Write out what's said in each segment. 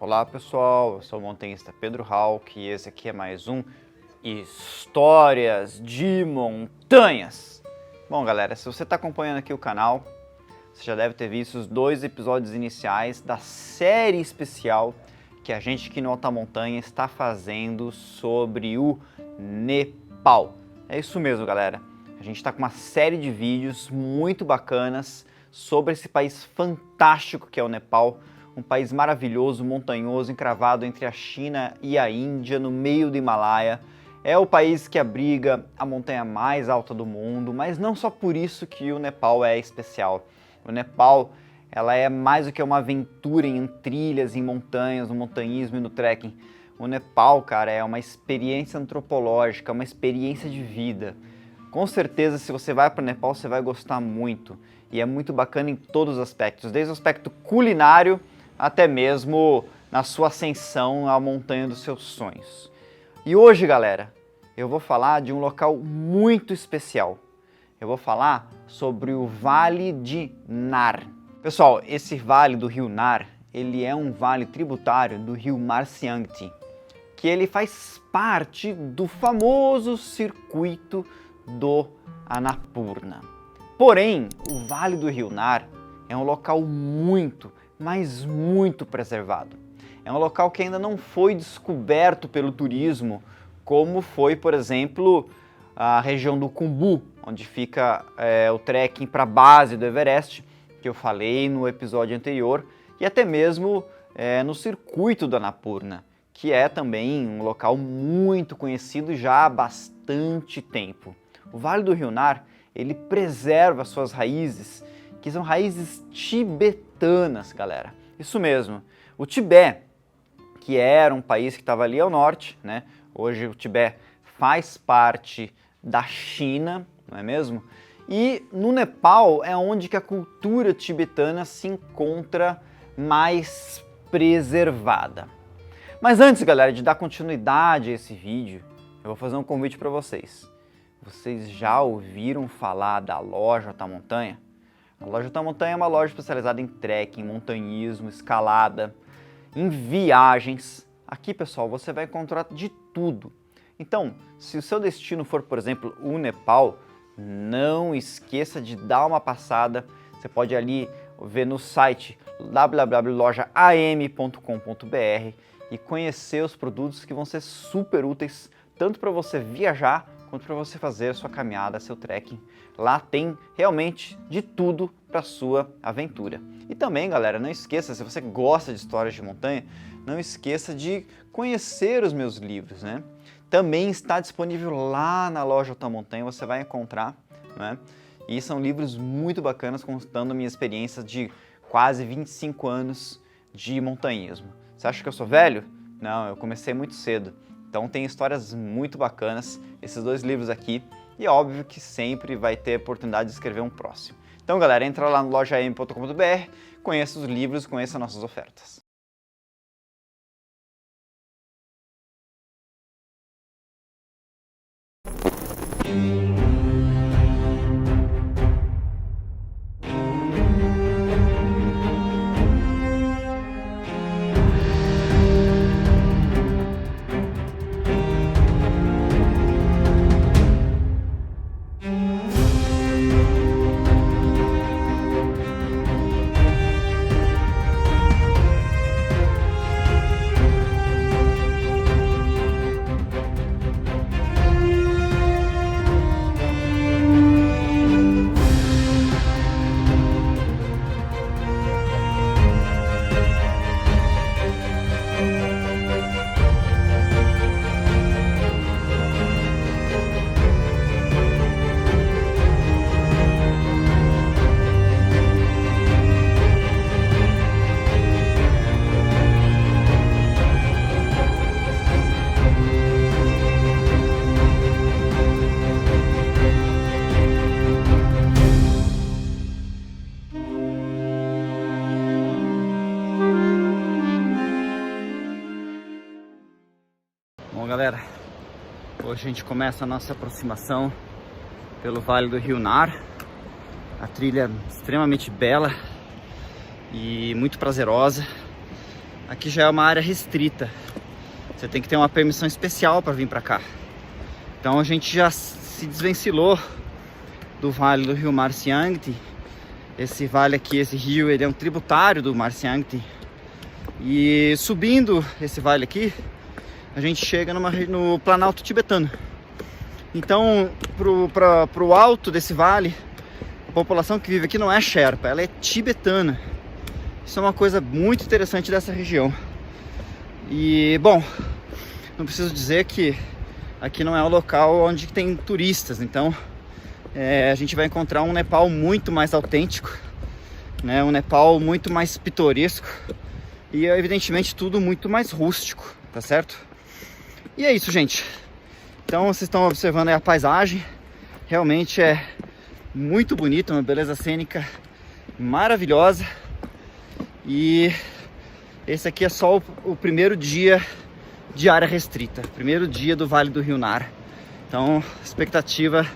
Olá pessoal, eu sou o montanhista Pedro Hauck e esse aqui é mais um Histórias de Montanhas. Bom galera, se você está acompanhando aqui o canal, você já deve ter visto os 2 episódios iniciais da série especial que a gente aqui no Alta Montanha está fazendo sobre o Nepal. É isso mesmo galera, a gente está com uma série de vídeos muito bacanas sobre esse país fantástico que é o Nepal. Um país maravilhoso, montanhoso, encravado entre a China e a Índia, no meio do Himalaia. É o país que abriga a montanha mais alta do mundo, mas não só por isso que o Nepal é especial. O Nepal, ela é mais do que uma aventura em trilhas, em montanhas, no montanhismo e no trekking. O Nepal, cara, é uma experiência antropológica, uma experiência de vida. Com certeza, se você vai para o Nepal, você vai gostar muito. E é muito bacana em todos os aspectos, desde o aspecto culinário, até mesmo na sua ascensão à montanha dos seus sonhos. E hoje, galera, eu vou falar de um local muito especial. Eu vou falar sobre o Vale de Nar. Pessoal, esse vale do rio Nar, ele é um vale tributário do rio Marcianti, que ele faz parte do famoso circuito do Annapurna. Porém, o Vale do Rio Nar é um local muito, mas muito preservado. É um local que ainda não foi descoberto pelo turismo, como foi, por exemplo, a região do Khumbu, onde fica o trekking para a base do Everest, que eu falei no episódio anterior, e até mesmo no circuito do Annapurna, que é também um local muito conhecido já há bastante tempo. O Vale do Rio Nar, ele preserva suas raízes, que são raízes tibetanas, galera. Isso mesmo. O Tibete, que era um país que estava ali ao norte, né? Hoje o Tibete faz parte da China, não é mesmo? E no Nepal é onde que a cultura tibetana se encontra mais preservada. Mas antes, galera, de dar continuidade a esse vídeo, eu vou fazer um convite para vocês. Vocês já ouviram falar da Loja Alta Montanha? A Loja Alta Montanha é uma loja especializada em trekking, montanhismo, escalada, em viagens. Aqui, pessoal, você vai encontrar de tudo. Então, se o seu destino for, por exemplo, o Nepal, não esqueça de dar uma passada. Você pode ali ver no site www.lojaam.com.br e conhecer os produtos que vão ser super úteis, tanto para você viajar, quanto para você fazer a sua caminhada, seu trekking. Lá tem realmente de tudo para a sua aventura. E também, galera, não esqueça, se você gosta de histórias de montanha, não esqueça de conhecer os meus livros, né? Também está disponível lá na Loja Alta Montanha, você vai encontrar, né? E são livros muito bacanas, contando minha experiência de quase 25 anos de montanhismo. Você acha que eu sou velho? Não, eu comecei muito cedo. Então tem histórias muito bacanas, esses 2 livros aqui, e é óbvio que sempre vai ter oportunidade de escrever um próximo. Então galera, entra lá no lojaam.com.br, conheça os livros, conheça nossas ofertas. Bom galera, hoje a gente começa a nossa aproximação pelo Vale do Rio Nar. A trilha extremamente bela e muito prazerosa. aqui já é uma área restrita. Você tem que ter uma permissão especial para vir para cá. Então a gente já se desvencilhou do vale do rio Marciangti. Esse vale aqui, esse rio, ele é um tributário do Marciangti. E subindo esse vale aqui, a gente chega no Planalto Tibetano. Então, pro alto desse vale, a população que vive aqui não é Sherpa, ela é tibetana. Isso é uma coisa muito interessante dessa região. E, bom, não preciso dizer que aqui não é o local onde tem turistas. Então, a gente vai encontrar um Nepal muito mais autêntico, né? Um Nepal muito mais pitoresco e, evidentemente, tudo muito mais rústico, tá certo? E é isso, gente. Então, vocês estão observando aí a paisagem. Realmente é muito bonita, uma beleza cênica maravilhosa. E esse aqui é só o primeiro dia de área restrita, primeiro dia do Vale do Rio Nar. Então, a expectativa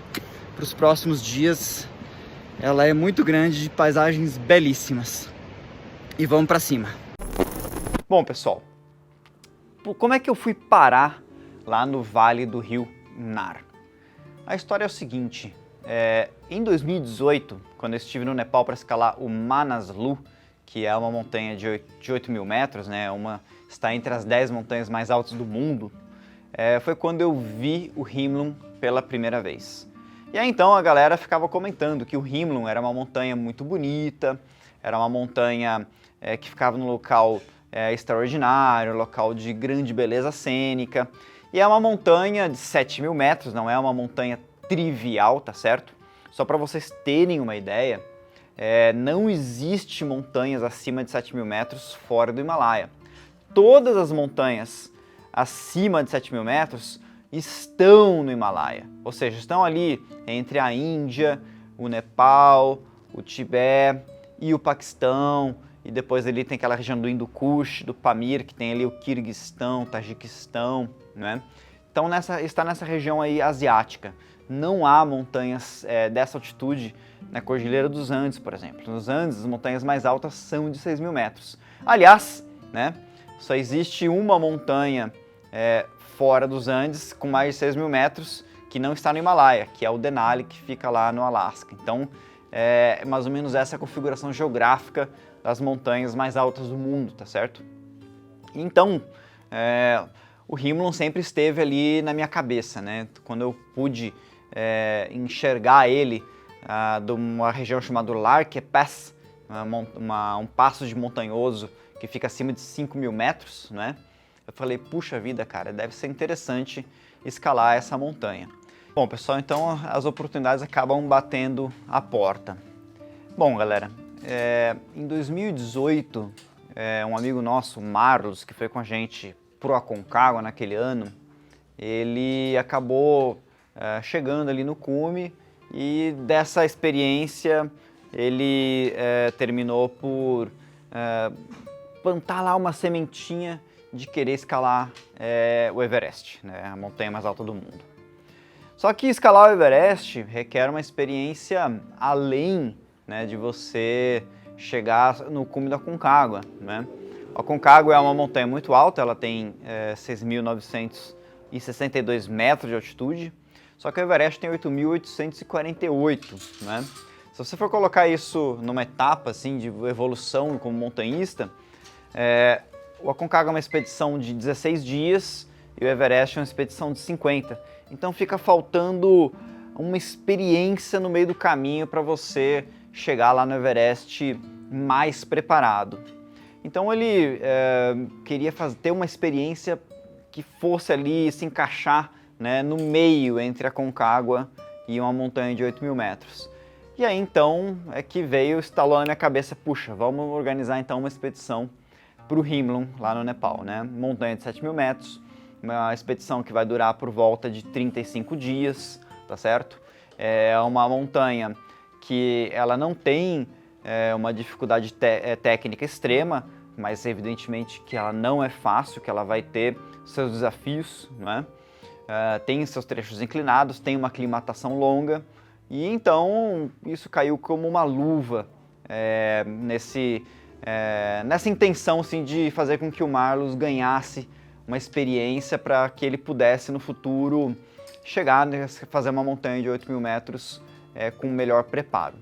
para os próximos dias, ela é muito grande, de paisagens belíssimas. E vamos para cima. Bom, pessoal, como é que eu fui parar lá no Vale do Rio Nar? A história é o seguinte, em 2018, quando eu estive no Nepal para escalar o Manaslu, que é uma montanha de 8.000 metros, né? Está entre as 10 montanhas mais altas do mundo, foi quando eu vi o Himlum pela primeira vez. E aí então a galera ficava comentando que o Himlum era uma montanha muito bonita, era uma montanha que ficava num local extraordinário, local de grande beleza cênica. E é uma montanha de 7.000 metros, não é uma montanha trivial, tá certo? Só para vocês terem uma ideia, não existe montanhas acima de 7.000 metros fora do Himalaia. Todas as montanhas acima de 7.000 metros estão no Himalaia, ou seja, estão ali entre a Índia, o Nepal, o Tibete e o Paquistão, e depois ali tem aquela região do Hindu Kush, do Pamir, que tem ali o Quirguistão, Tajiquistão, né? Então está nessa região aí asiática. Não há montanhas dessa altitude na Cordilheira dos Andes, por exemplo. Nos Andes, as montanhas mais altas são de 6.000 metros. Aliás, né, só existe uma montanha fora dos Andes com mais de 6.000 metros que não está no Himalaia, que é o Denali, que fica lá no Alasca. Então, é mais ou menos essa a configuração geográfica das montanhas mais altas do mundo, tá certo? Então, o Himlum sempre esteve ali na minha cabeça, né? Quando eu pude enxergar ele de uma região chamada Larke Pass, um passo de montanhoso que fica acima de 5.000 metros, né? Eu falei, puxa vida, cara, deve ser interessante escalar essa montanha. Bom, pessoal, então as oportunidades acabam batendo a porta. Bom, galera, em 2018, um amigo nosso, Marlos, que foi com a gente pro Aconcagua naquele ano, ele acabou chegando ali no cume e dessa experiência ele terminou por plantar lá uma sementinha de querer escalar o Everest, né, a montanha mais alta do mundo. Só que escalar o Everest requer uma experiência além, né, de você chegar no cume da Aconcagua, né? A Aconcagua é uma montanha muito alta, ela tem 6.962 metros de altitude, só que o Everest tem 8.848, né? Se você for colocar isso numa etapa assim, de evolução como montanhista, o Aconcagua é uma expedição de 16 dias e o Everest é uma expedição de 50. Então fica faltando uma experiência no meio do caminho para você chegar lá no Everest mais preparado. Então ele queria ter uma experiência que fosse ali se encaixar, né, no meio entre a Aconcagua e uma montanha de 8.000 metros. E aí então que estalou na minha cabeça, puxa, vamos organizar então uma expedição para o Himlum, lá no Nepal, né? Montanha de 7.000 metros, uma expedição que vai durar por volta de 35 dias, tá certo? É uma montanha que ela não tem uma dificuldade técnica extrema, mas evidentemente que ela não é fácil, que ela vai ter seus desafios, né? Tem seus trechos inclinados, tem uma aclimatação longa, e então isso caiu como uma luva nessa intenção assim, de fazer com que o Marlos ganhasse uma experiência para que ele pudesse no futuro chegar a fazer uma montanha de 8.000 metros com melhor preparo.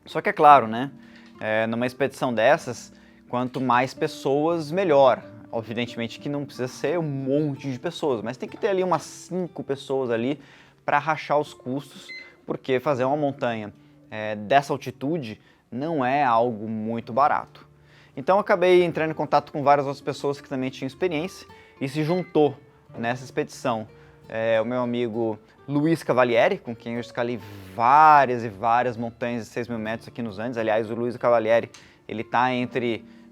Só que é claro, né? Numa expedição dessas, quanto mais pessoas, melhor. Evidentemente que não precisa ser um monte de pessoas, mas tem que ter ali umas 5 pessoas ali para rachar os custos, porque fazer uma montanha dessa altitude não é algo muito barato. Então eu acabei entrando em contato com várias outras pessoas que também tinham experiência e se juntou nessa expedição o meu amigo Luiz Cavalieri, com quem eu escalei várias e várias montanhas de 6.000 metros aqui nos Andes. Aliás, o Luiz Cavalieri, ele está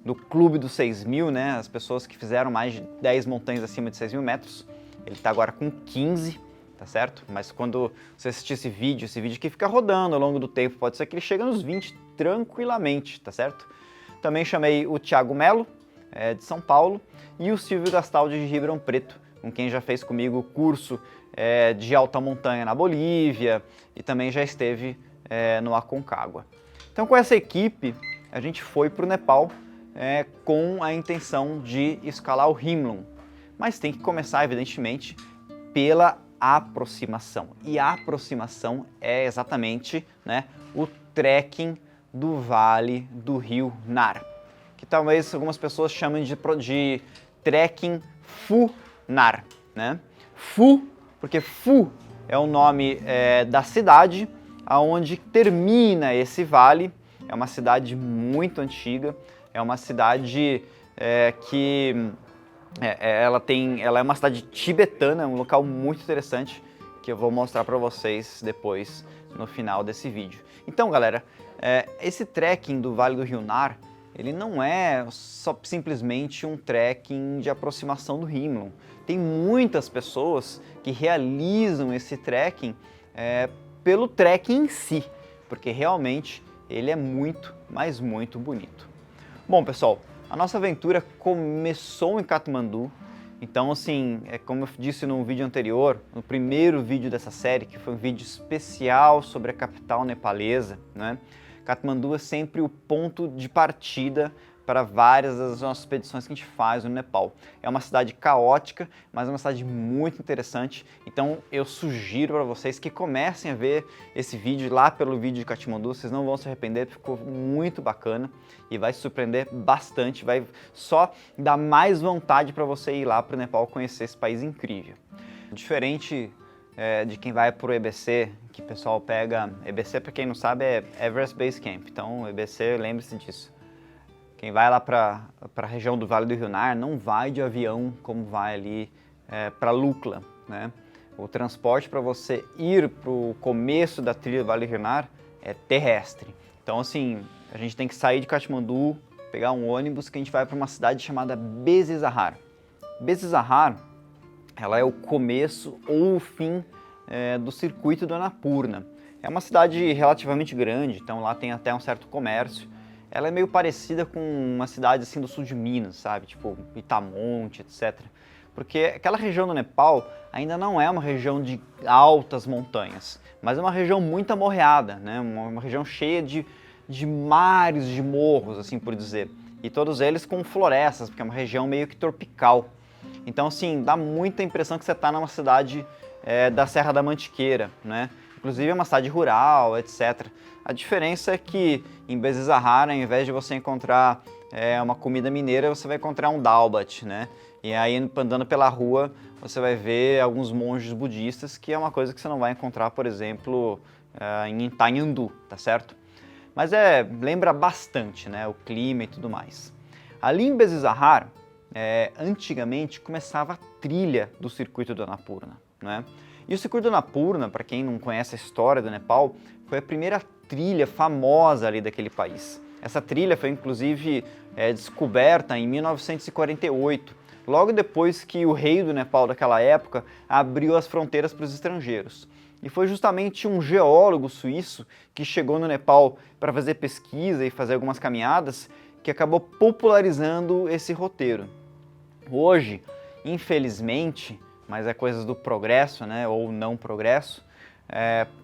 no clube dos 6.000, né? As pessoas que fizeram mais de 10 montanhas acima de 6.000 metros. Ele está agora com 15, tá certo? Mas quando você assistir esse vídeo aqui fica rodando ao longo do tempo, pode ser que ele chegue nos 20 tranquilamente, tá certo? Também chamei o Thiago Melo, de São Paulo, e o Silvio Gastaldi de Ribeirão Preto, com quem já fez comigo o curso de alta montanha na Bolívia e também já esteve no Aconcagua. Então com essa equipe a gente foi para o Nepal com a intenção de escalar o Himlum, mas tem que começar evidentemente pela aproximação, e a aproximação é exatamente, né, o trekking do Vale do Rio Nar, que talvez algumas pessoas chamem de trekking Phu Nar, né? Phu, porque Phu é o nome da cidade aonde termina esse vale. É uma cidade muito antiga, é uma cidade que ela é uma cidade tibetana, um local muito interessante que eu vou mostrar para vocês depois no final desse vídeo. Então, galera, esse trekking do Vale do Rio Nar, ele não é só simplesmente um trekking de aproximação do Himlum. Tem muitas pessoas que realizam esse trekking pelo trekking em si, porque realmente ele é muito, mas muito bonito. Bom, pessoal, a nossa aventura começou em Katmandu. Então, assim, como eu disse no vídeo anterior, no primeiro vídeo dessa série, que foi um vídeo especial sobre a capital nepalesa, né? Katmandu é sempre o ponto de partida para várias das nossas expedições que a gente faz no Nepal. É uma cidade caótica, mas é uma cidade muito interessante. Então eu sugiro para vocês que comecem a ver esse vídeo lá pelo vídeo de Katmandu. Vocês não vão se arrepender, ficou muito bacana e vai se surpreender bastante. Vai só dar mais vontade para você ir lá para o Nepal conhecer esse país incrível. Diferente de quem vai para o EBC, que o pessoal pega... EBC, para quem não sabe, é Everest Base Camp. Então, EBC, lembre-se disso. Quem vai lá para a região do Vale do Rio Nar não vai de avião como vai ali para Lukla, né? O transporte para você ir para o começo da trilha do Vale do Rio Nar é terrestre. Então, assim, a gente tem que sair de Katmandu, pegar um ônibus que a gente vai para uma cidade chamada Besizahar. Besizahar, ela é o começo ou o fim do circuito do Annapurna. É uma cidade relativamente grande, então lá tem até um certo comércio. Ela é meio parecida com uma cidade assim do sul de Minas, sabe? Tipo Itamonte, etc. Porque aquela região do Nepal ainda não é uma região de altas montanhas, mas é uma região muito amorreada, né? Uma região cheia de mares, de morros, assim por dizer. E todos eles com florestas, porque é uma região meio que tropical. Então, assim, dá muita impressão que você está numa cidade da Serra da Mantiqueira, né? Inclusive é uma cidade rural, etc. A diferença é que em Besizahar, ao invés de você encontrar uma comida mineira, você vai encontrar um dalbat, né? E aí, andando pela rua, você vai ver alguns monges budistas, que é uma coisa que você não vai encontrar, por exemplo, em Itanhandu, tá certo? Mas lembra bastante, né? O clima e tudo mais. Ali em Besizahar, antigamente começava a trilha do circuito do Annapurna, né? E o circuito do Annapurna, para quem não conhece a história do Nepal, foi a primeira trilha famosa ali daquele país. Essa trilha foi inclusive descoberta em 1948, logo depois que o rei do Nepal daquela época abriu as fronteiras para os estrangeiros. E foi justamente um geólogo suíço que chegou no Nepal para fazer pesquisa e fazer algumas caminhadas que acabou popularizando esse roteiro. Hoje, infelizmente, mas é coisas do progresso, né, ou não progresso,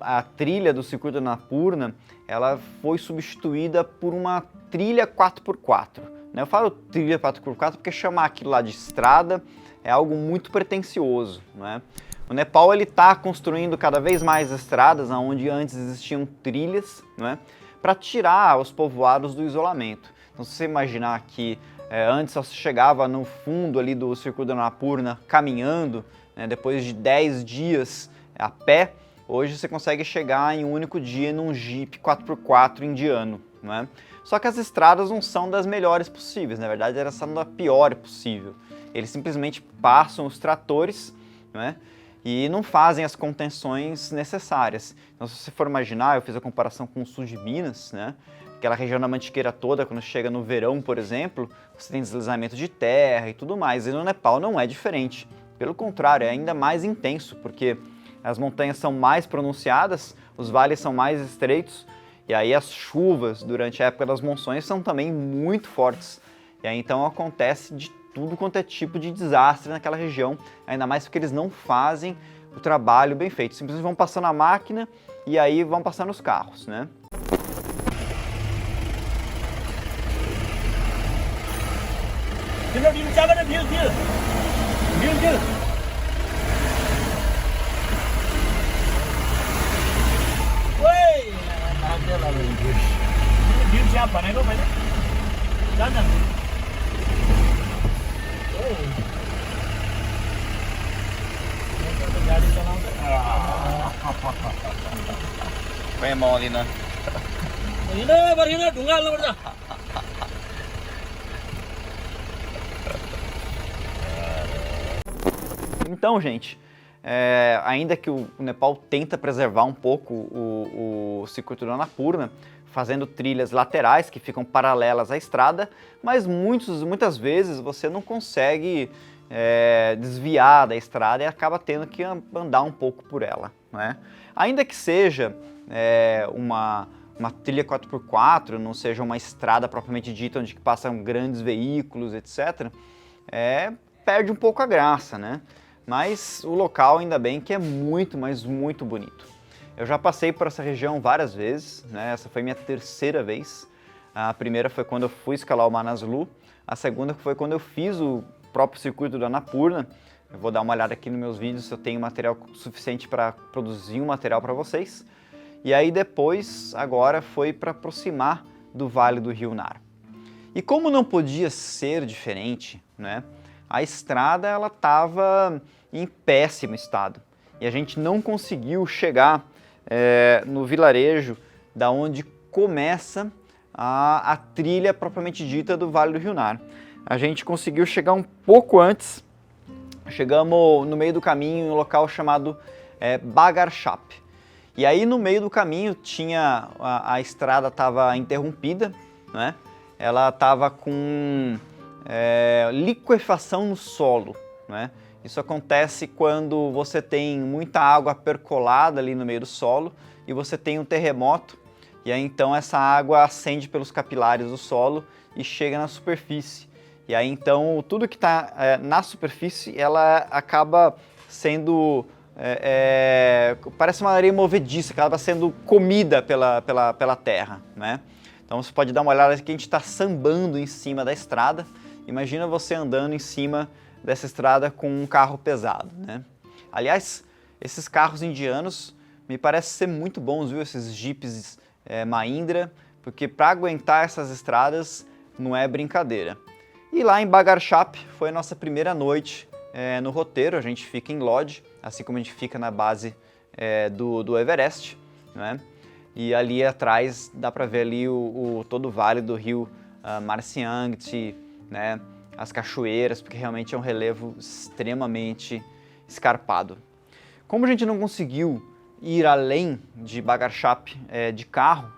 a trilha do circuito Annapurna, ela foi substituída por uma trilha 4x4. Né? Eu falo trilha 4x4 porque chamar aquilo lá de estrada é algo muito pretensioso. Né? O Nepal está construindo cada vez mais estradas, onde antes existiam trilhas, né? Para tirar os povoados do isolamento. Então, se você imaginar que antes só se chegava no fundo ali do circuito Annapurna caminhando, né? Depois de 10 dias a pé, hoje você consegue chegar em um único dia num Jeep 4x4 indiano. Né? Só que as estradas não são das melhores possíveis, na verdade elas são da pior possível. Eles simplesmente passam os tratores, né? E não fazem as contenções necessárias. Então, se você for imaginar, eu fiz a comparação com o sul de Minas, né? Aquela região da Mantiqueira toda, quando chega no verão, por exemplo, você tem deslizamento de terra e tudo mais. E no Nepal não é diferente. Pelo contrário, é ainda mais intenso, porque as montanhas são mais pronunciadas, os vales são mais estreitos, e aí as chuvas durante a época das monções são também muito fortes. E aí então acontece de tudo quanto é tipo de desastre naquela região, ainda mais porque eles não fazem o trabalho bem feito. Simplesmente vão passando a máquina e aí vão passando os carros, né? Põe a mão ali, né? Então, gente, ainda que o Nepal tenta preservar um pouco o circuito do Annapurna, fazendo trilhas laterais que ficam paralelas à estrada, mas muitas vezes você não consegue desviar da estrada e acaba tendo que andar um pouco por ela. Né? Ainda que seja uma trilha 4x4, não seja uma estrada propriamente dita onde passam grandes veículos, etc., perde um pouco a graça, né? Mas o local ainda bem que é muito, mas muito bonito. Eu já passei por essa região várias vezes, né? Essa foi minha terceira vez. A primeira foi quando eu fui escalar o Manaslu, a segunda foi quando eu fiz o próprio circuito do Annapurna. Eu vou dar uma olhada aqui nos meus vídeos se eu tenho material suficiente para produzir um material para vocês. E aí depois, agora, foi para aproximar do Vale do Rio Nar. E como não podia ser diferente, né? A estrada ela estava em péssimo estado. E a gente não conseguiu chegar no vilarejo da onde começa a trilha propriamente dita do Vale do Rio Nar. A gente conseguiu chegar um pouco antes. Chegamos no meio do caminho em um local chamado Bagarchap. E aí no meio do caminho tinha a estrada estava interrompida, né? Ela estava com liquefação no solo, né? Isso acontece quando você tem muita água percolada ali no meio do solo e você tem um terremoto, e aí então essa água ascende pelos capilares do solo e chega na superfície. E aí então tudo que está na superfície ela acaba sendo parece uma areia movediça, que acaba sendo comida pela terra, né? Então você pode dar uma olhada aqui, a gente está sambando em cima da estrada. Imagina você andando em cima dessa estrada com um carro pesado, né? Aliás, esses carros indianos me parecem ser muito bons, viu? Esses Jeeps Mahindra, porque para aguentar essas estradas não é brincadeira. E lá em Bagarchap foi a nossa primeira noite no roteiro. A gente fica em lodge, assim como a gente fica na base do Everest, né? E ali atrás dá para ver ali todo o vale do rio Marsiangti, né? As cachoeiras, porque realmente é um relevo extremamente escarpado. Como a gente não conseguiu ir além de Bagarchap de carro,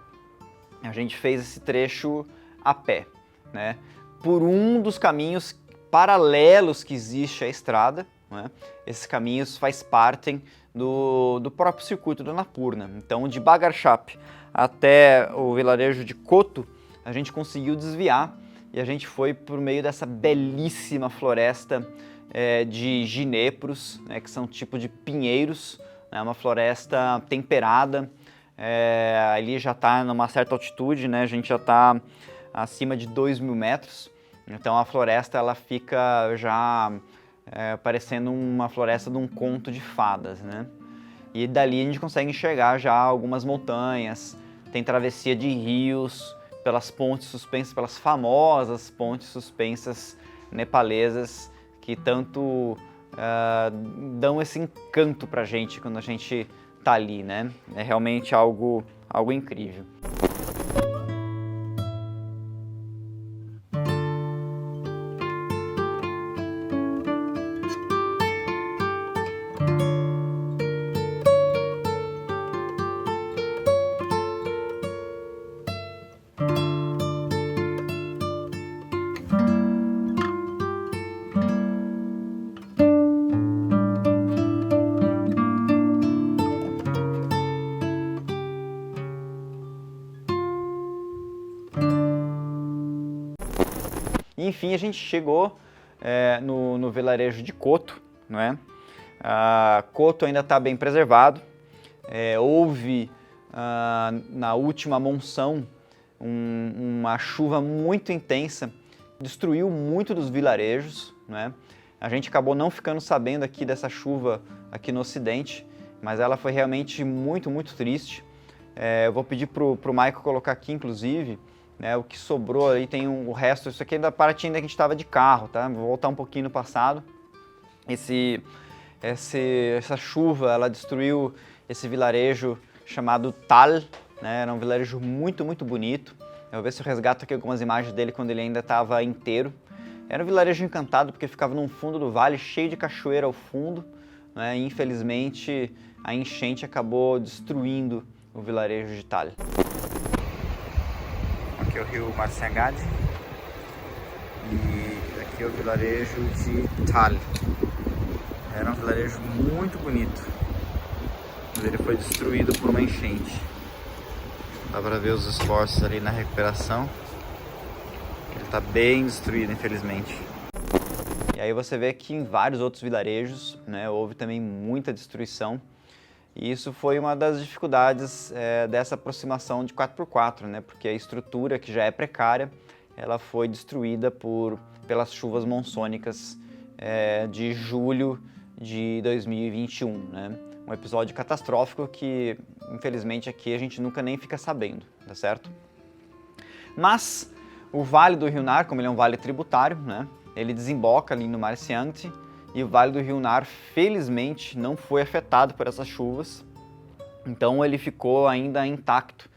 a gente fez esse trecho a pé, né? Por um dos caminhos paralelos que existe à estrada, né? Esses caminhos faz parte do próprio circuito do Annapurna. Então, de Bagarchap até o vilarejo de Koto, a gente conseguiu desviar e a gente foi por meio dessa belíssima floresta de ginepros, né, que são tipo de pinheiros É uma floresta temperada, ali já está numa certa altitude, né? A gente já está acima de 2.000 metros, então a floresta ela fica já parecendo uma floresta de um conto de fadas, né? E dali a gente consegue enxergar já algumas montanhas, tem travessia de rios, pelas pontes suspensas, pelas famosas pontes suspensas nepalesas, que tanto dão esse encanto pra gente quando a gente tá ali, né? É realmente algo incrível. E, enfim, a gente chegou no vilarejo de Koto, não é? Koto ainda está bem preservado. Houve, na última monção, uma chuva muito intensa, destruiu muito dos vilarejos, né? A gente acabou não ficando sabendo aqui dessa chuva aqui no ocidente, mas ela foi realmente muito, muito triste. Eu vou pedir pro Michael colocar aqui, inclusive, né, o que sobrou aí, tem o resto, isso aqui é da parte ainda que a gente estava de carro, tá? Vou voltar um pouquinho no passado. Essa chuva, ela destruiu esse vilarejo chamado Tal, né? Era um vilarejo muito, muito bonito. Eu vou ver se eu resgato aqui algumas imagens dele quando ele ainda estava inteiro. Era um vilarejo encantado porque ficava no fundo do vale, cheio de cachoeira ao fundo, né? E, infelizmente, a enchente acabou destruindo o vilarejo de Tal. Aqui é o rio Marciangadi e aqui é o vilarejo de Tal. Era um vilarejo muito bonito, mas ele foi destruído por uma enchente. Dá para ver os esforços ali na recuperação. Ele está bem destruído, infelizmente. E aí você vê que em vários outros vilarejos, né, houve também muita destruição. E isso foi uma das dificuldades dessa aproximação de 4x4, né? Porque a estrutura, que já é precária, ela foi destruída pelas chuvas monsônicas de julho de 2021, né? Um episódio catastrófico que, infelizmente, aqui a gente nunca nem fica sabendo, tá certo? Mas o Vale do Rio Nar, como ele é um vale tributário, né? Ele desemboca ali no Mar Siangtse, e o Vale do Rio Nar, felizmente, não foi afetado por essas chuvas, então ele ficou ainda intacto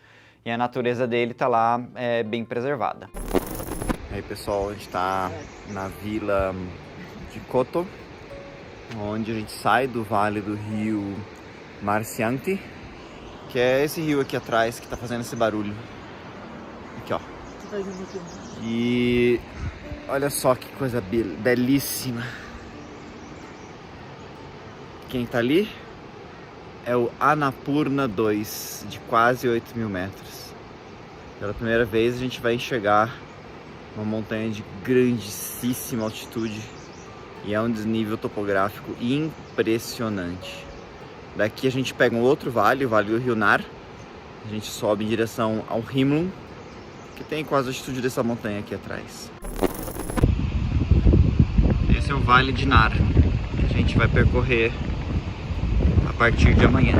e a natureza dele está lá bem preservada. Aí, pessoal, a gente está na vila de Koto, onde a gente sai do Vale do Rio Mar Siangtse, que é esse rio aqui atrás que está fazendo esse barulho. Aqui, ó. E olha só que coisa belíssima. Quem tá ali é o Annapurna 2, de quase 8.000 metros. Pela primeira vez a gente vai enxergar uma montanha de grandíssima altitude e é um desnível topográfico impressionante. Daqui a gente pega um outro vale, o Vale do Rio Nar. A gente sobe em direção ao Himlung, que tem quase a altitude dessa montanha aqui atrás. Esse é o Vale de Nar, que a gente vai percorrer a partir de amanhã.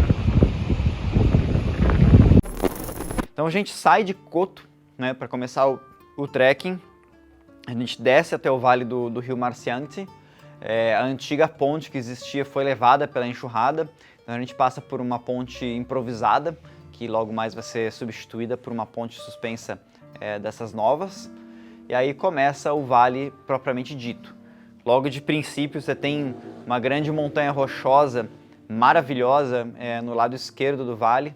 Então a gente sai de Koto, né, para começar o trekking. A gente desce até o vale do rio Mar Siangtse. A antiga ponte que existia foi levada pela enxurrada. Então a gente passa por uma ponte improvisada, que logo mais vai ser substituída por uma ponte suspensa dessas novas. E aí começa o vale propriamente dito. Logo de princípio você tem uma grande montanha rochosa maravilhosa no lado esquerdo do vale,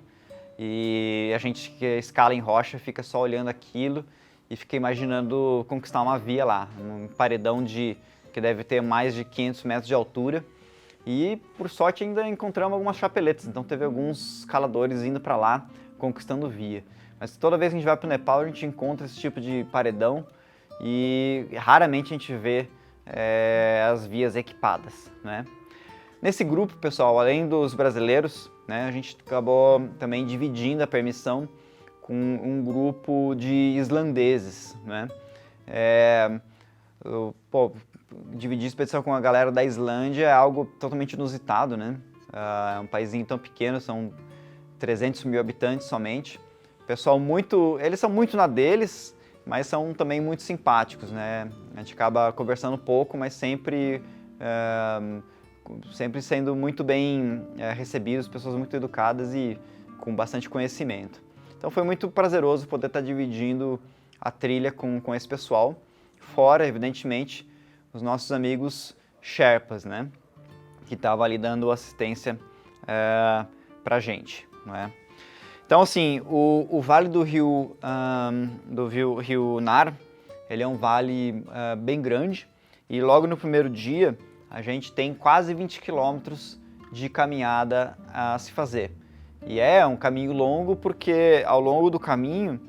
e a gente que escala em rocha fica só olhando aquilo e fica imaginando conquistar uma via lá, um paredão que deve ter mais de 500 metros de altura, e por sorte ainda encontramos algumas chapeletas, então teve alguns escaladores indo para lá conquistando via. Mas toda vez que a gente vai para o Nepal a gente encontra esse tipo de paredão e raramente a gente vê as vias equipadas, né? Nesse grupo, pessoal, além dos brasileiros, né, a gente acabou também dividindo a permissão com um grupo de islandeses, né? Dividir a expedição com a galera da Islândia é algo totalmente inusitado, né? É um paísinho tão pequeno, são 300 mil habitantes somente. Pessoal eles são muito na deles, mas são também muito simpáticos, né? A gente acaba conversando pouco, mas sempre sendo muito bem recebidos, pessoas muito educadas e com bastante conhecimento. Então foi muito prazeroso poder estar dividindo a trilha com esse pessoal, fora, evidentemente, os nossos amigos Sherpas, né? Que estavam ali dando assistência pra gente, né? Então, assim, o vale do rio Nar, ele é um vale bem grande e logo no primeiro dia a gente tem quase 20 quilômetros de caminhada a se fazer. E é um caminho longo porque ao longo do caminho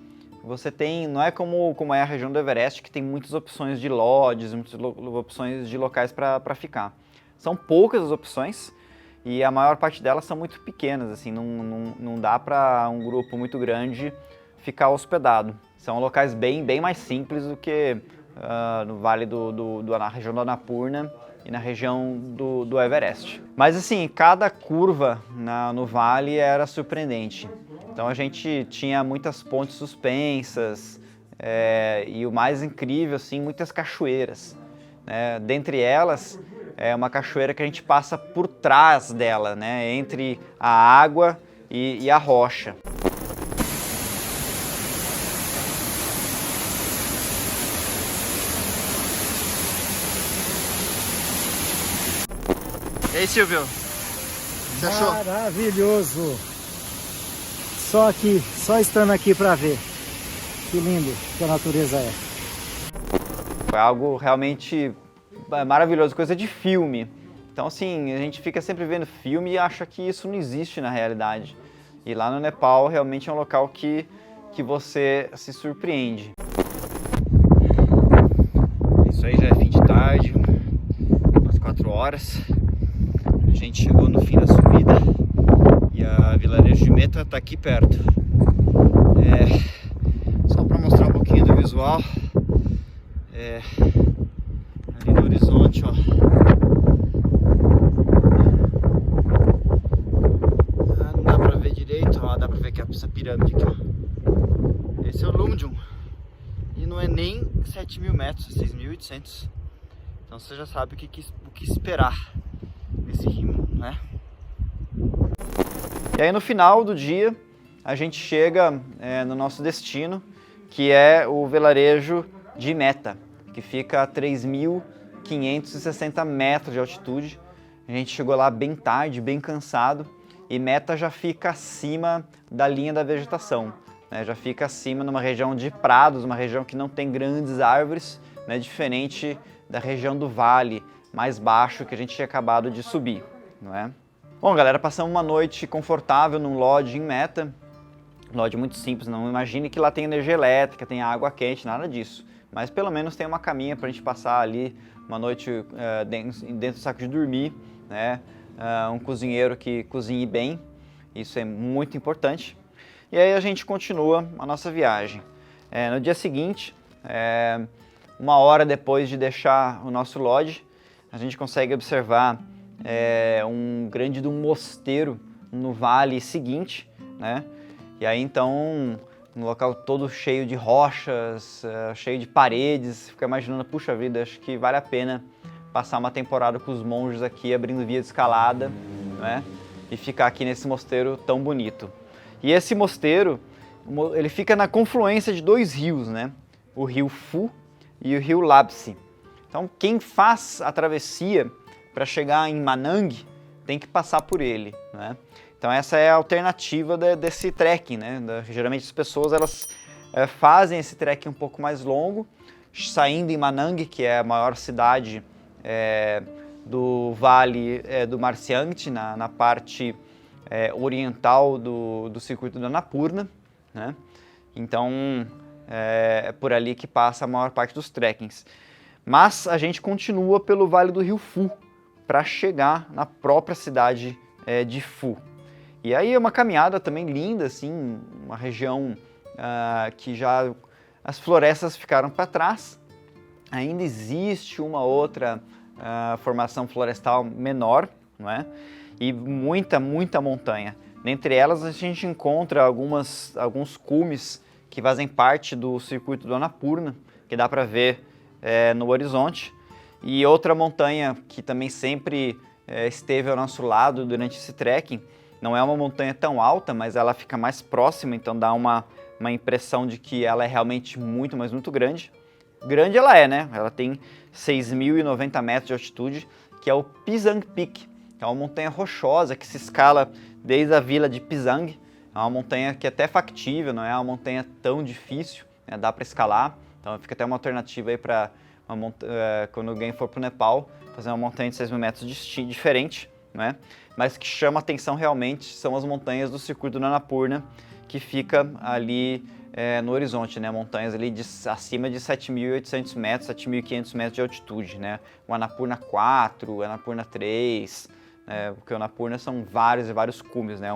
você tem, não é como é a região do Everest, que tem muitas opções de lodges, muitas opções de locais para ficar. São poucas as opções e a maior parte delas são muito pequenas, assim, não dá para um grupo muito grande ficar hospedado. São locais bem mais simples do que no vale na região do Annapurna e na região do Everest. Mas assim, cada curva no vale era surpreendente. Então a gente tinha muitas pontes suspensas e o mais incrível, assim, muitas cachoeiras, né? Dentre elas, é uma cachoeira que a gente passa por trás dela, né? Entre a água e a rocha. E aí, Silvio? Você achou? Maravilhoso! Só estando aqui para ver que lindo que a natureza é. Foi algo realmente maravilhoso, coisa de filme. Então, assim, a gente fica sempre vendo filme e acha que isso não existe na realidade. E lá no Nepal, realmente é um local que você se surpreende. Isso aí já é fim de tarde, umas 4 horas. A gente chegou no fim da subida e a vilarejo de Meta está aqui perto. Só para mostrar um pouquinho do visual. Ali no horizonte, ó. Não dá pra ver direito, ó. Dá pra ver que é essa pirâmide aqui, ó. Esse é o Lumjung. E não é nem 7.000 metros, é 6.800. Então você já sabe o que esperar nesse rimo, né? E aí no final do dia a gente chega no nosso destino, que é o vilarejo de Meta, que fica a 3.560 metros de altitude. A gente chegou lá bem tarde, bem cansado, e Meta já fica acima da linha da vegetação, né? Já fica acima numa região de prados, uma região que não tem grandes árvores, né? Diferente da região do vale, mais baixo, que a gente tinha acabado de subir, não é? Bom, galera, passamos uma noite confortável num lodge em Meta. Lodge muito simples, não imagine que lá tem energia elétrica, tem água quente, nada disso. Mas pelo menos tem uma caminha para a gente passar ali uma noite dentro do saco de dormir, né? Um cozinheiro que cozinhe bem, isso é muito importante. E aí a gente continua a nossa viagem. No dia seguinte, 1 hora depois de deixar o nosso lodge, a gente consegue observar um grande mosteiro no vale seguinte, né? E aí então, um local todo cheio de rochas, cheio de paredes, fica imaginando, puxa vida, acho que vale a pena passar uma temporada com os monges aqui, abrindo via de escalada, né? E ficar aqui nesse mosteiro tão bonito. E esse mosteiro, ele fica na confluência de 2 rios, né? O rio Phu e o rio Lapse. Então, quem faz a travessia para chegar em Manang tem que passar por ele, né? Então essa é a alternativa desse trekking, né? Geralmente as pessoas elas fazem esse trekking um pouco mais longo, saindo em Manang, que é a maior cidade do vale do Marcianct, na parte oriental do circuito da Annapurna, né? Então é por ali que passa a maior parte dos trekkings. Mas a gente continua pelo vale do rio Phu, para chegar na própria cidade de Phu. E aí é uma caminhada também linda, assim, uma região que já as florestas ficaram para trás. Ainda existe uma outra formação florestal menor, não é? E muita montanha. Dentre elas a gente encontra alguns cumes que fazem parte do circuito do Annapurna, que dá para ver no horizonte. E outra montanha que também sempre esteve ao nosso lado durante esse trekking, não é uma montanha tão alta, mas ela fica mais próxima, então dá uma impressão de que ela é realmente muito, mas muito grande. Grande ela é, né? Ela tem 6.090 metros de altitude, que é o Pisang Peak. É uma montanha rochosa que se escala desde a vila de Pisang. É uma montanha que é até factível, não é uma montanha tão difícil, né? Dá para escalar. Então fica até uma alternativa aí para quando alguém for para o Nepal, fazer uma montanha de 6.000 metros diferente, né? Mas que chama atenção realmente são as montanhas do circuito do Annapurna, que fica ali no horizonte, né? Montanhas ali acima de 7.800 metros, 7.500 metros de altitude, né? O Annapurna 4, o Annapurna 3, porque o Annapurna são vários e vários cumes, né?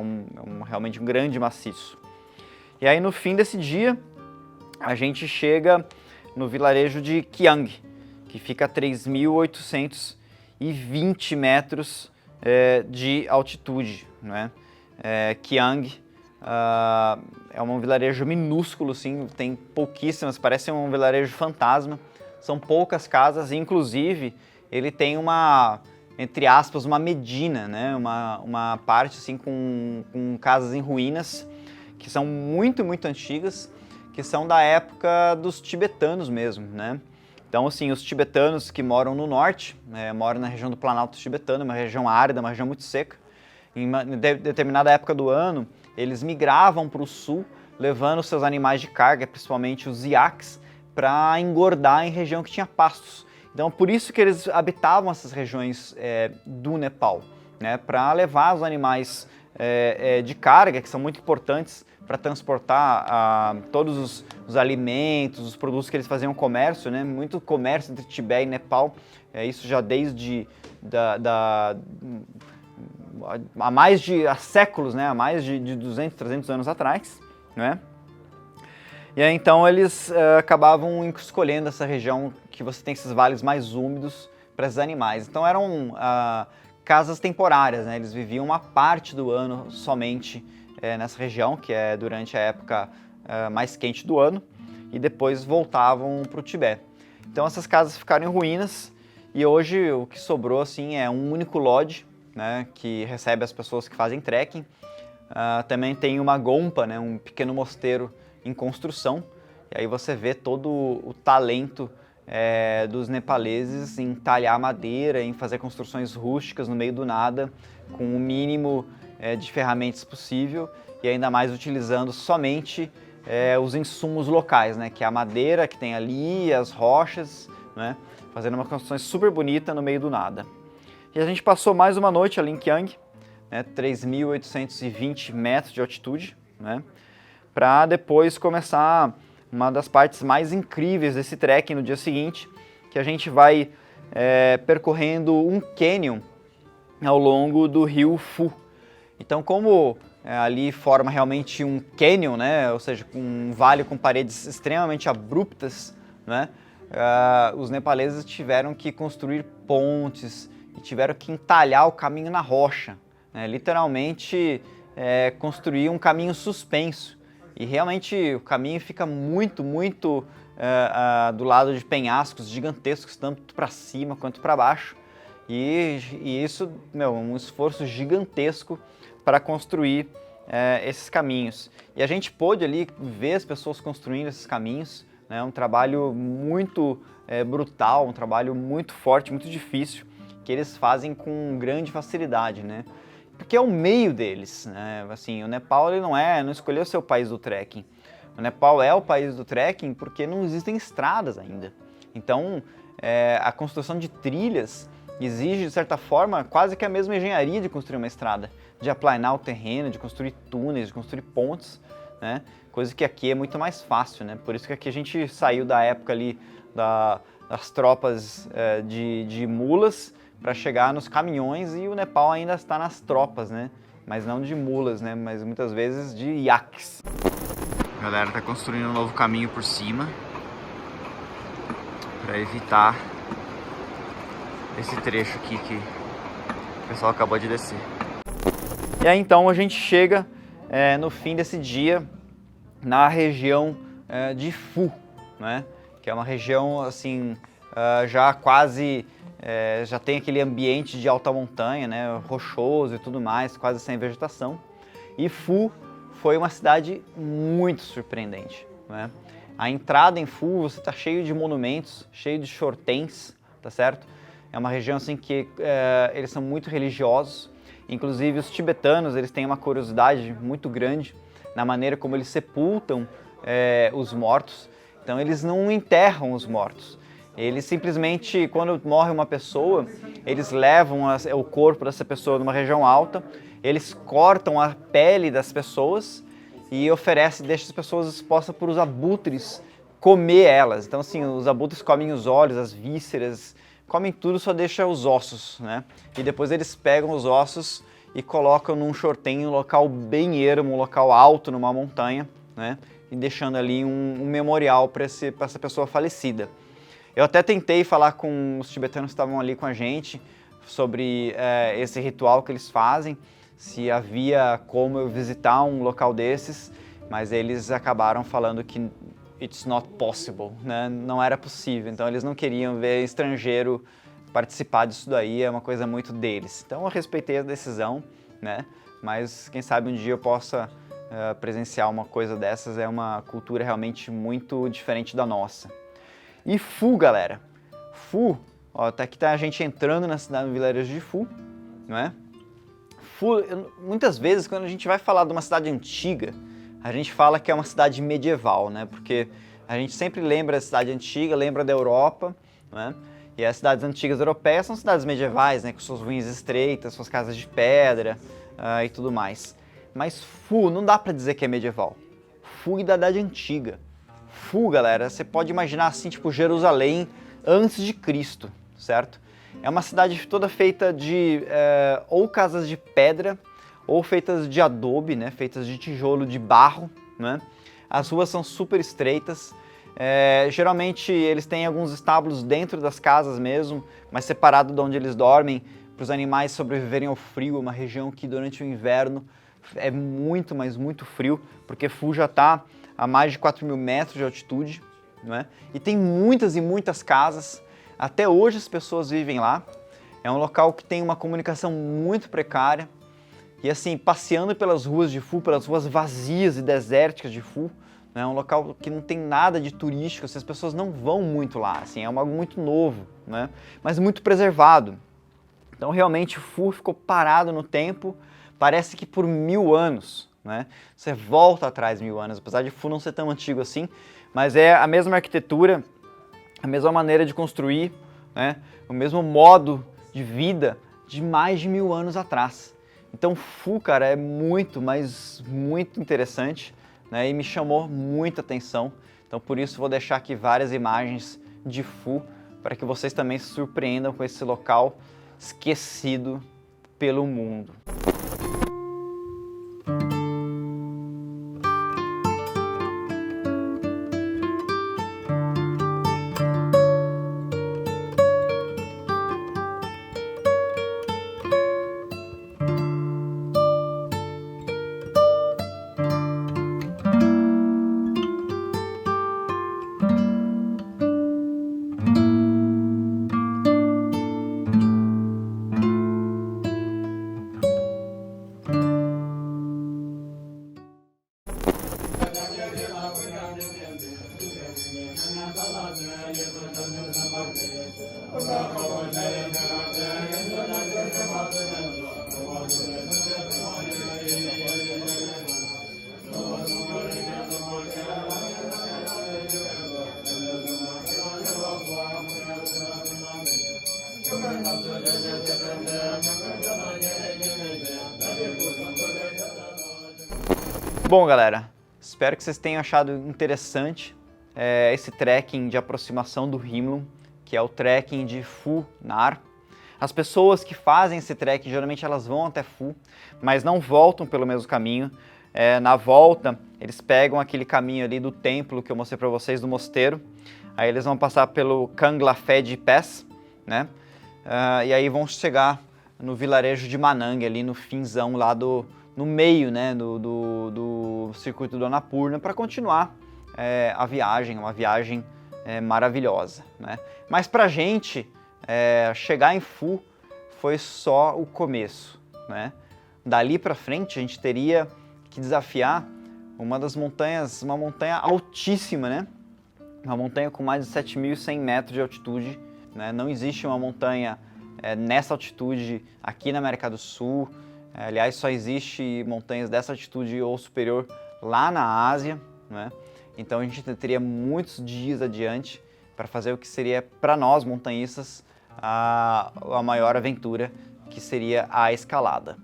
Realmente um grande maciço. E aí no fim desse dia, a gente chega no vilarejo de Kiang, que fica a 3.820 metros de altitude, né? Kiang é um vilarejo minúsculo, sim, tem pouquíssimas, parece um vilarejo fantasma, são poucas casas, inclusive ele tem entre aspas, uma medina, né? Uma parte assim com casas em ruínas, que são muito antigas, que são da época dos tibetanos mesmo, né? Então, assim, os tibetanos que moram no norte, moram na região do Planalto tibetano, uma região árida, uma região muito seca. Em determinada época do ano, eles migravam para o sul, levando seus animais de carga, principalmente os iaques, para engordar em região que tinha pastos. Então, por isso que eles habitavam essas regiões do Nepal, né? Para levar os animais de carga, que são muito importantes para transportar todos os alimentos, os produtos que eles faziam comércio, né? Muito comércio entre Tibete e Nepal, isso já desde há séculos, né? Há mais de 200, 300 anos atrás, né? E aí, então eles acabavam escolhendo essa região que você tem esses vales mais úmidos para esses animais. Então eram casas temporárias, né? Eles viviam uma parte do ano somente nessa região, que é durante a época mais quente do ano, e depois voltavam para o Tibete. Então essas casas ficaram em ruínas e hoje o que sobrou assim é um único lodge, né, que recebe as pessoas que fazem trekking. Também tem uma gompa, né, um pequeno mosteiro em construção, e aí você vê todo o talento dos nepaleses em talhar madeira, em fazer construções rústicas no meio do nada, com o mínimo de ferramentas possível, e ainda mais utilizando somente os insumos locais, né, que é a madeira que tem ali, as rochas, né, fazendo uma construção super bonita no meio do nada. E a gente passou mais uma noite ali em Kiang, né, 3.820 metros de altitude, né, para depois começar uma das partes mais incríveis desse trekking no dia seguinte, que a gente vai percorrendo um canyon ao longo do rio Phu. Então, como ali forma realmente um canyon, né, ou seja, um vale com paredes extremamente abruptas, né, os nepaleses tiveram que construir pontes e tiveram que entalhar o caminho na rocha, né, literalmente construir um caminho suspenso. E realmente o caminho fica muito do lado de penhascos gigantescos, tanto para cima quanto para baixo. E isso, um esforço gigantesco para construir esses caminhos. E a gente pôde ali ver as pessoas construindo esses caminhos, né? Um trabalho muito brutal, um trabalho muito forte, muito difícil, que eles fazem com grande facilidade, né? Porque é o meio deles, né? Assim, o Nepal ele não escolheu ser o país do trekking. O Nepal é o país do trekking porque não existem estradas ainda. Então, a construção de trilhas exige, de certa forma, quase que a mesma engenharia de construir uma estrada, de aplanar o terreno, de construir túneis, de construir pontes, né? Coisa que aqui é muito mais fácil, né? Por isso que aqui a gente saiu da época ali das tropas de mulas para chegar nos caminhões, e o Nepal ainda está nas tropas, né? Mas não de mulas, né? Mas muitas vezes de iaques. A galera está construindo um novo caminho por cima para evitar esse trecho aqui que o pessoal acabou de descer. E aí então a gente chega no fim desse dia na região de Phu, né? Que é uma região assim já quase já tem aquele ambiente de alta montanha, né? Rochoso e tudo mais, quase sem vegetação. E Phu foi uma cidade muito surpreendente, né? A entrada em Phu, você está cheio de monumentos, cheio de chortens, tá certo? É uma região assim que eles são muito religiosos. Inclusive os tibetanos, eles têm uma curiosidade muito grande na maneira como eles sepultam os mortos. Então eles não enterram os mortos. Eles simplesmente, quando morre uma pessoa, eles levam o corpo dessa pessoa numa região alta, eles cortam a pele das pessoas e deixam as pessoas expostas para os abutres comer elas. Então assim, os abutres comem os olhos, as vísceras, comem tudo, só deixa os ossos, né? E depois eles pegam os ossos e colocam num chortem, um local bem ermo, um local alto numa montanha, né? E deixando ali um memorial para essa pessoa falecida. Eu até tentei falar com os tibetanos que estavam ali com a gente sobre esse ritual que eles fazem, se havia como eu visitar um local desses, mas eles acabaram falando que it's not possible, né? Não era possível, então eles não queriam ver estrangeiro participar disso daí, é uma coisa muito deles. Então eu respeitei a decisão, né? Mas quem sabe um dia eu possa presenciar uma coisa dessas, é uma cultura realmente muito diferente da nossa. E Phu, galera, Phu, ó, até aqui tá a gente entrando na cidade, no vilarejo de Phu, não é? Phu, muitas vezes quando a gente vai falar de uma cidade antiga, a gente fala que é uma cidade medieval, né? Porque a gente sempre lembra da cidade antiga, lembra da Europa, né? E as cidades antigas europeias são cidades medievais, né? Com suas ruínas estreitas, suas casas de pedra e tudo mais. Mas Phu não dá pra dizer que é medieval. Phu é da Idade Antiga. Phu, galera, você pode imaginar assim, tipo Jerusalém antes de Cristo, certo? É uma cidade toda feita de ou casas de pedra, ou feitas de adobe, né? Feitas de tijolo, de barro, né? As ruas são super estreitas. Geralmente eles têm alguns estábulos dentro das casas mesmo, mas separado de onde eles dormem, para os animais sobreviverem ao frio. É uma região que durante o inverno é muito, mas muito frio, porque Phu já está a mais de 4.000 metros de altitude, né? E tem muitas e muitas casas. Até hoje as pessoas vivem lá. É um local que tem uma comunicação muito precária. E assim, passeando pelas ruas de Phu, pelas ruas vazias e desérticas de Phu, é um local que não tem nada de turístico, assim, as pessoas não vão muito lá, assim, é algo muito novo, né? Mas muito preservado. Então realmente Phu ficou parado no tempo, parece que por 1000 anos, né? Você volta atrás 1000 anos, apesar de Phu não ser tão antigo assim, mas é a mesma arquitetura, a mesma maneira de construir, né? O mesmo modo de vida de mais de 1000 anos atrás. Então Phu, cara, é muito, mas muito interessante, né? E me chamou muita atenção. Então por isso vou deixar aqui várias imagens de Phu para que vocês também se surpreendam com esse local esquecido pelo mundo. Bom, galera, espero que vocês tenham achado interessante esse trekking de aproximação do Himlum, que é o trekking de Phu Nar. As pessoas que fazem esse trek, geralmente elas vão até Phu, mas não voltam pelo mesmo caminho. Na volta, eles pegam aquele caminho ali do templo que eu mostrei para vocês, do mosteiro. Aí eles vão passar pelo Kangla Phedi Pass, né? E aí vão chegar no vilarejo de Manang, ali no finzão lá no meio, né, do circuito do Annapurna, para continuar a viagem, uma viagem maravilhosa, né? Mas pra gente, chegar em Phu foi só o começo, né? Dali pra frente a gente teria que desafiar uma das montanhas, uma montanha altíssima, né? Uma montanha com mais de 7.100 metros de altitude, né? Não existe uma montanha nessa altitude aqui na América do Sul. Aliás, só existe montanhas dessa altitude ou superior lá na Ásia, né? Então a gente teria muitos dias adiante para fazer o que seria para nós montanhistas a maior aventura, que seria a escalada.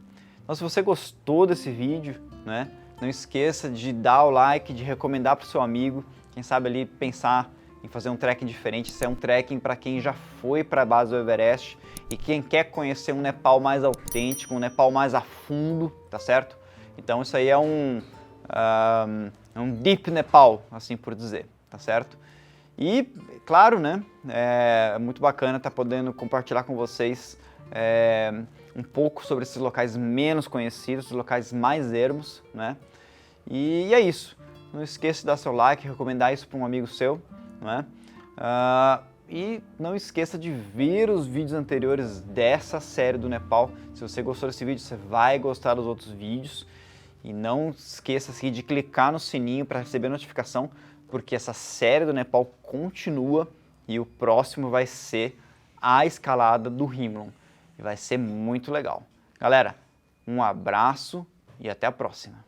Então, se você gostou desse vídeo, né, não esqueça de dar o like, de recomendar para o seu amigo, quem sabe ali pensar em fazer um trekking diferente. Isso é um trekking para quem já foi para a base do Everest e quem quer conhecer um Nepal mais autêntico, um Nepal mais a fundo, tá certo? Então isso aí é um Deep Nepal, assim por dizer, tá certo? E, claro, né, é muito bacana estar podendo compartilhar com vocês um pouco sobre esses locais menos conhecidos, os locais mais ermos, né? E é isso. Não esqueça de dar seu like, recomendar isso para um amigo seu, né? E não esqueça de ver os vídeos anteriores dessa série do Nepal. Se você gostou desse vídeo, você vai gostar dos outros vídeos. E não esqueça assim, de clicar no sininho para receber notificação, porque essa série do Nepal continua e o próximo vai ser a escalada do Himlon. E vai ser muito legal. Galera, um abraço e até a próxima.